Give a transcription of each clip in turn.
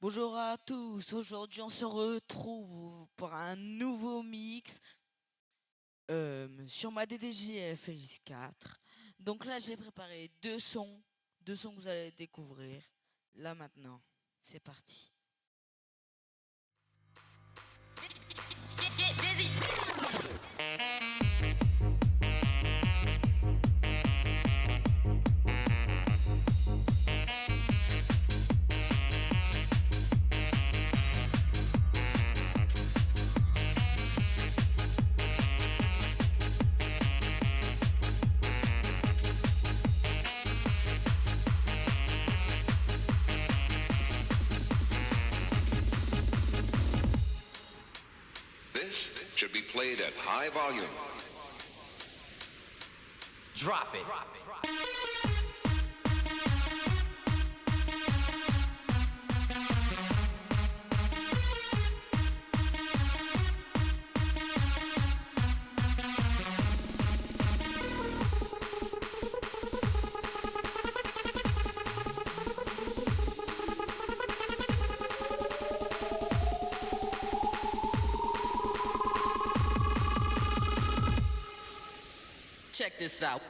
Bonjour à tous, aujourd'hui on se retrouve pour un nouveau mix sur ma DDJ FX4. Donc là j'ai préparé deux sons que vous allez découvrir. Là maintenant, c'est parti. This should be played at high volume. Drop it. Check this out.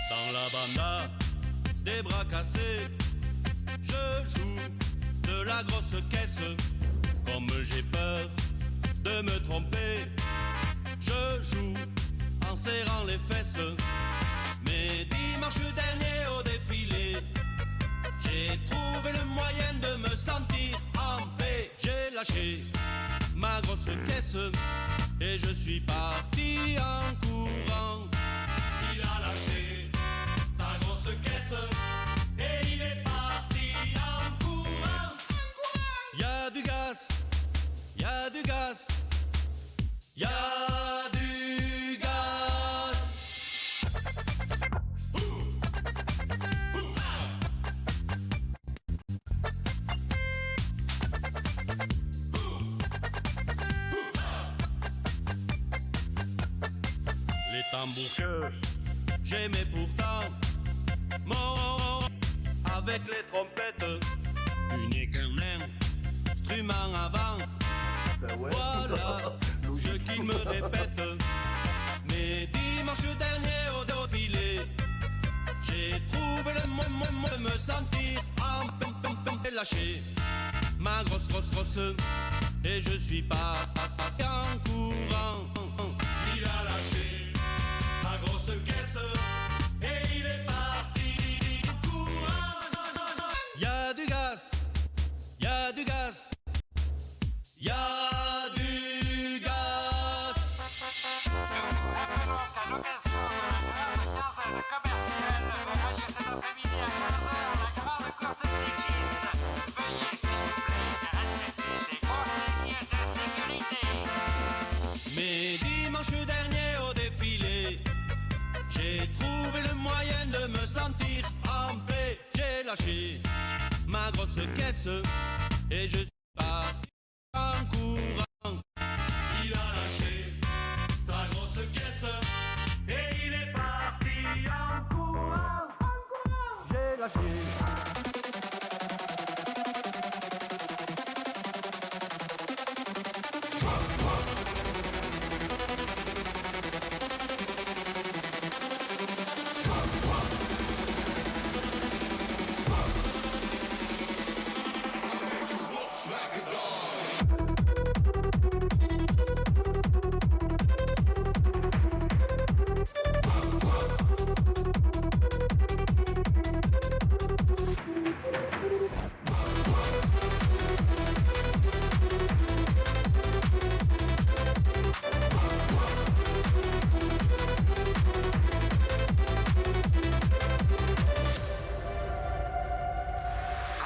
Dans la banda, des bras cassés, je joue de la grosse caisse. Comme j'ai peur de me tromper, je joue en serrant les fesses. Mais dimanche dernier au défilé, j'ai trouvé le moyen de me sentir en paix. J'ai lâché ma grosse caisse et je suis parti en courant. Il a lâché sa grosse caisse et il est parti en courant. Y'a du gaz, y'a du gaz, y'a du gaz. Les tambours que j'aimais pourtant, mon avec les trompettes, tu n'es qu'un instrument avant. Voilà ce qu'il me répète. Mais dimanche dernier au défilé, j'ai trouvé le moment de me sentir en paix. Lâché ma grosse et je suis parti en courant. Il a lâché ma grosse caisse et il est parti en courant. Y'a du gaz, y'a du gaz, y'a du gaz. Mais dimanche dernier au défilé, j'ai trouvé le moyen de me sentir en paix. J'ai lâché ma grosse caisse et je suis parti en courant. Il a lâché sa grosse caisse et il est parti I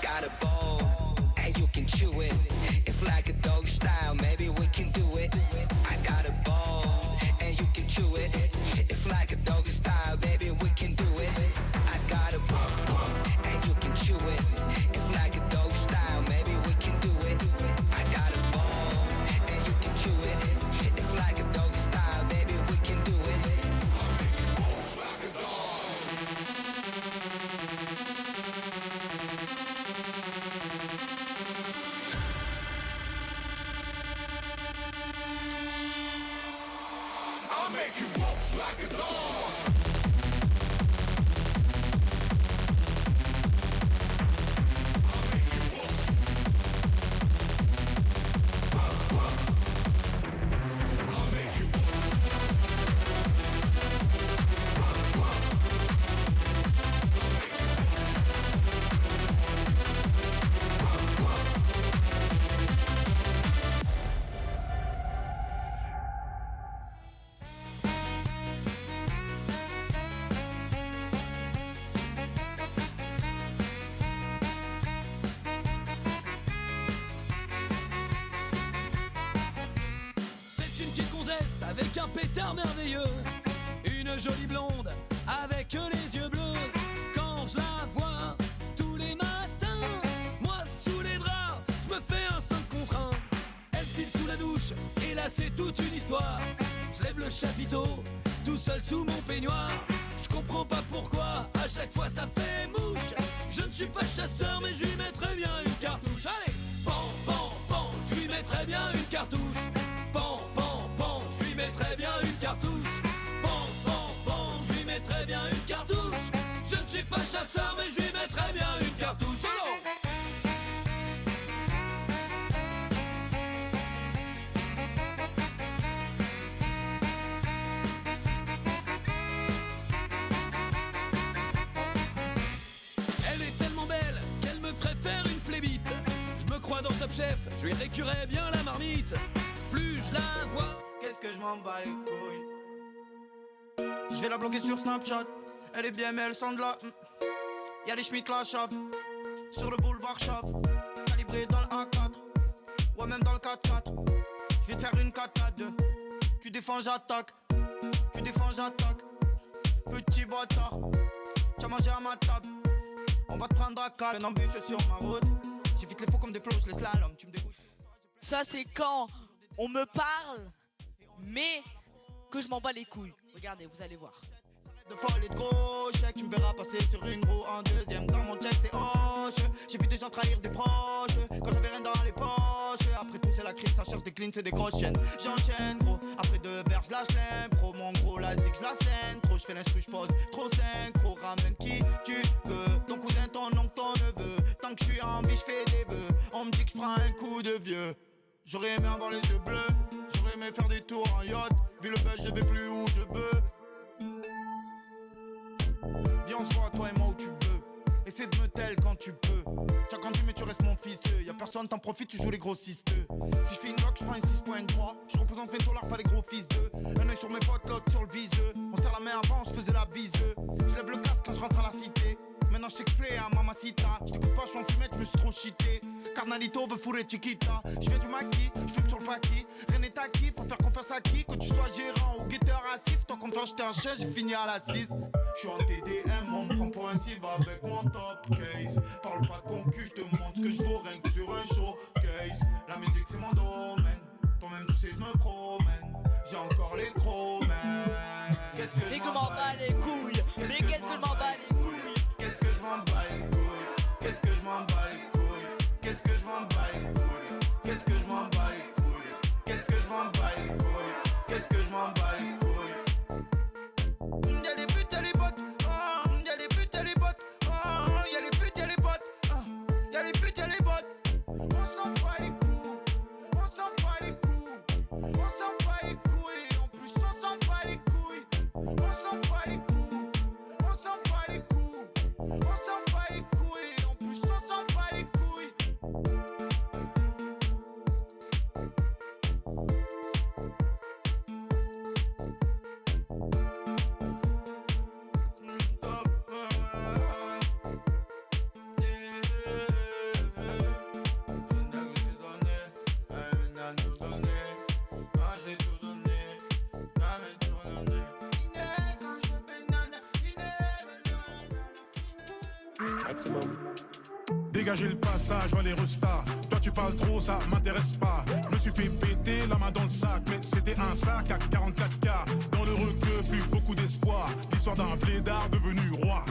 got a bone, and you can chew it. If like a dog style, maybe we can do it. I got a bone, and you can chew it. If like a dog style, baby, we can do it. I got a bone, and you can chew it. If like a dog style, maybe we can do it. I got a bone, and you can chew it. If like a dog style, baby, we can do it. I'll make you move like a dog. I'll make you wolf like a dog. I'll make you wolf. I'll make you C'est une petite gonzesse avec un pétard merveilleux, une jolie blonde avec les yeux bleus. Quand je la vois tous les matins, moi sous les draps, je me fais un 5 contre 1. Elle file sous la douche et là c'est toute une histoire. Je lève le chapiteau tout seul sous mon peignoir. Je comprends pas pourquoi à chaque fois ça fait mouche. Je ne suis pas chasseur mais je lui mettrais bien une cartouche. Allez, pan, pan, pan, je lui mettrais bien une cartouche. Pan, pan, pan, je lui mettrais bien une cartouche. Pan, pan, pan, je lui mettrais bien une cartouche. Je ne suis pas chasseur mais je lui mettrais bien une cartouche. Solo. Elle est tellement belle qu'elle me ferait faire une flébite. Je me crois dans Top Chef, je lui récurais bien la marmite. Plus je la vois, Qu'est-ce que je m'en bats les couilles. Je vais la bloquer sur Snapchat. Elle est bien mais elle sent de la. Y'a les Schmitt la chave. Sur le boulevard Chave. Calibré dans le A4. Ouais même dans le 4x4. Je vais te faire une 4x2. Tu défends j'attaque. Tu défends j'attaque. Petit bâtard. T'as mangé à ma table. On va te prendre à 4. Un embûche sur ma route. J'évite les faux comme des flots, je laisse slalom. Tu me dégoûtes. Ça, c'est quand on me parle, mais que je m'en bats les couilles. Regardez, vous allez voir. De folle et de gros chèques, tu me verras passer sur une roue en deuxième. Dans mon check, c'est hoche. J'ai vu des gens trahir des proches quand j'avais rien dans les poches. Après tout, c'est la crise, ça cherche des cleans, c'est des grosses chaînes. J'enchaîne, gros. Après 2 verres, je lâche l'impro. Mon gros, la zig, je la scène. Trop, je fais l'instru, je pose. Trop synchro, ramène qui tu veux. Ton cousin, ton oncle, ton neveu. Tant que je suis en vie, je fais des vœux. On me dit que je prends un coup de vieux. J'aurais aimé avoir les yeux bleus. J'aurais aimé faire des tours en yacht. Vu le buzz, je vais plus où je veux. Viens on se voit toi et moi où tu veux. Essaie de me tel quand tu peux. T'as grandi mais tu restes mon fils. Y'a personne, t'en profites, tu joues les grossistes. Si je fais une lock, je prends une 6.3. Je représente $20, pas les gros fils d'eux. Un œil sur mes potes, l'autre sur le biseux. On serre la main avant, on se faisait la bise. Je lève le casque quand je rentre à la cité. Maintenant je t'explais à Mamacita. Je t'écoute pas, je suis en fumette, je me suis trop cheaté. Carnalito veut fourrer Chiquita. Je fais du maquis, je fume sur le paquis. Rien n'est acquis, faut faire confiance à qui. Que tu sois gérant ou guetteur assif. Toi confiance, j'étais un chien, j'ai fini à la 6. Je suis en TDM, on me prend pour un civ avec mon top case. Parle pas de concu, je te montre ce que je vaux rien que sur un showcase. La musique c'est mon domaine. Toi-même tu sais, je me promène. J'ai encore les chromènes. Qu'est-ce que Mais que je m'en bats les couilles. Mais qu'est-ce que je m'en bats les couilles. Qu'est-ce que je m'en bats maximum. Dégagez le passage, vois les restas. Toi tu parles trop, ça m'intéresse pas. Je me suis fait péter la main dans le sac, mais c'était un sac à 44K. Dans le requeu, plus beaucoup d'espoir. L'histoire d'un blédard devenu roi.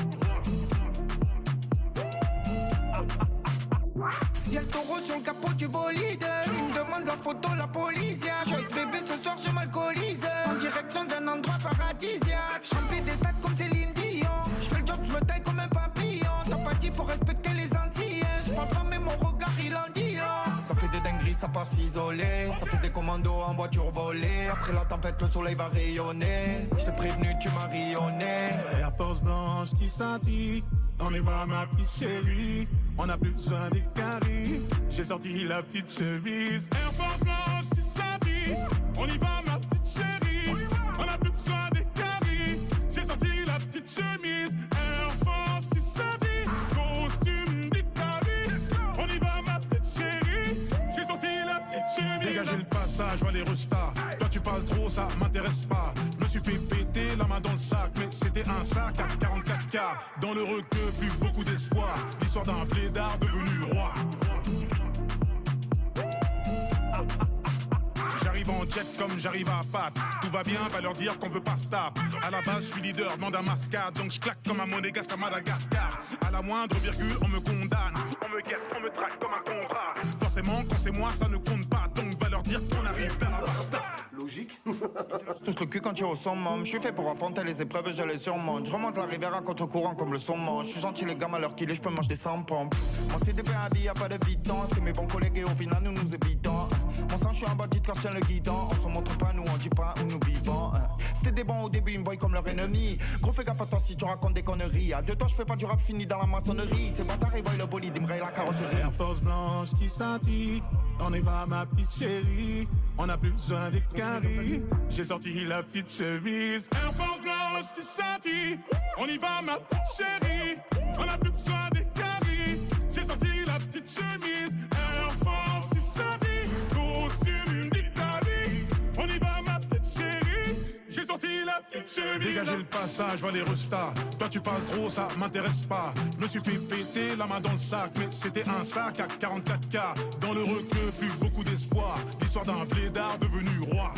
Y'a le taureau sur le capot du bolide. Il me demande la photo, la police. Je suis avec bébé ce soir, je m'alcoolise. En direction d'un endroit paradisiaque. Je remplis des stats comme Céline Dion. Je fais le job, je me taille comme un papillon. T'as pas dit, faut respecter les anciens. Je parle pas, mais mon regard il en dit long. Ça fait des dingueries, ça part s'isoler. Ça fait des commandos en voiture volée. Après la tempête, le soleil va rayonner. Je t'ai prévenu, tu m'as rayonné. Air Force blanche qui scintille. On y va ma petite chérie. On n'a plus besoin des caries. J'ai sorti la petite chemise. Air Force blanche qui scintille. On y va ma petite chérie. On n'a plus besoin des caries. J'ai sorti la petite chemise. Air Force qui scintille. Costume d'Italie. On y va ma petite chérie. J'ai sorti la petite chemise. Dégagez le passage, vois les restas. Toi tu parles trop, ça m'intéresse pas. Je me suis fait péter la main dans le sac, mais c'était un sac à 44K. Dans le requeu, plus beaucoup d'espoir. L'histoire d'un blédard devenu roi. J'arrive en jet comme j'arrive à Pâques. Tout va bien, va leur dire qu'on veut pas stop. À la base, je suis leader, demande à mascade. Donc je claque comme un monégasque à Madagascar. À la moindre virgule, on me condamne. On me guette, on me traque comme un contrat. Forcément, quand c'est moi, ça ne compte pas. Donc va leur dire qu'on arrive dans la basta. Logique. Tous le cul quand tu es au summum. Je suis fait pour affronter les épreuves, je les surmonte. Je remonte la rivière à contre-courant comme le saumon. Je suis gentil les gammes à l'heure qu'il est, je peux manger des 100 pompes. Mon CDP à vie, y'a pas de vitance. C'est mes bons collègues et au final nous nous évitons. Mon sang, je suis un bandit quand je tiens le guidon. On se montre pas, nous on dit pas où nous vivons. C'était des bons au début, ils me voient comme leur ennemi. Gros fais gaffe à toi si tu racontes des conneries. À deux temps, je fais pas du rap fini dans la maçonnerie. Ces bâtards, ils voient le bolide, ils me rayent la carrosserie. Air Force blanche qui scintille. On y va ma petite chérie. On n'a plus besoin des caries. J'ai sorti la petite chemise. Air Force blanche qui scintille. On y va ma petite chérie. On n'a plus besoin des caries. J'ai sorti la petite chemise. Air Force qui scintille. Costume d'Italie. On y va ma petite chérie. J'ai sorti la petite chemise. Dégagez le passage, vois les restas. Toi tu parles trop, ça m'intéresse pas. Je me suis fait péter la main dans le sac, mais c'était un sac à 44K. Dans le requeu, plus beaucoup d'espoir. L'histoire d'un blédard devenu roi.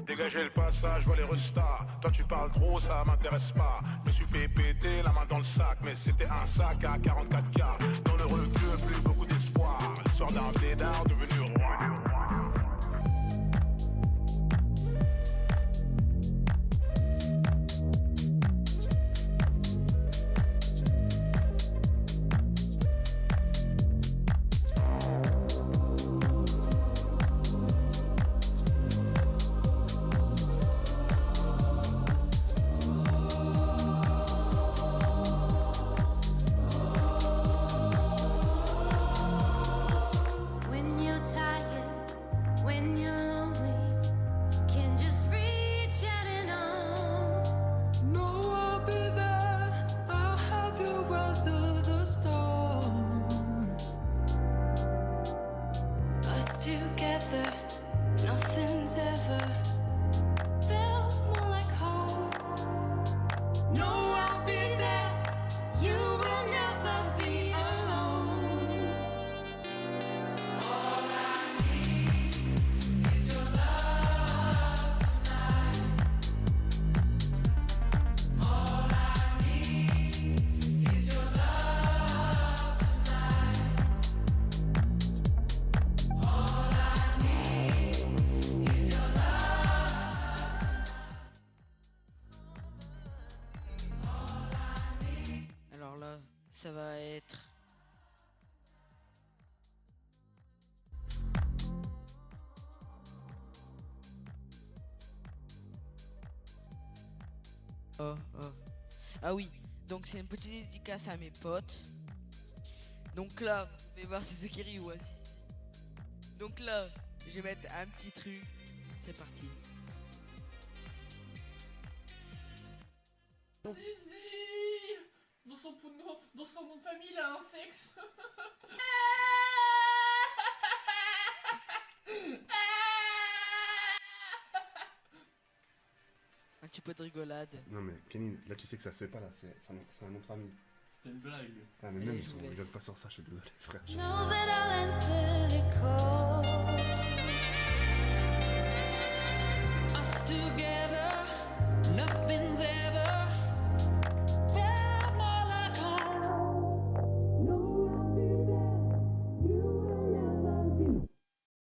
Dégagez le passage, vois les restas. Toi tu parles trop, ça m'intéresse pas. Je me suis fait péter la main dans le sac, mais c'était un sac à 44K. Dans le requeu, plus beaucoup d'espoir. L'histoire d'un blédard devenu roi. When you're tired, when you're lonely, you can just reach out and on. No, I'll be there. I'll help you weather the storm. Us together, nothing's ever felt more like home. No, I'll be there. You will never be alone. Alors là, ça va être... Oh, oh. Ah oui, donc c'est une petite dédicace à mes potes. Donc là, vous pouvez voir c'est Zekiri ou Oasis. Donc là, je vais mettre un petit truc. C'est parti. Dans son nom de famille, il a un sexe. Un petit peu de rigolade. Non mais Kenny, là tu sais que ça se fait pas là, c'est un nom de famille. C'était une blague. Ah mais Allez, même je vous on laisse. rigole pas sur ça, je suis désolé frère. Know that I'll answer the call.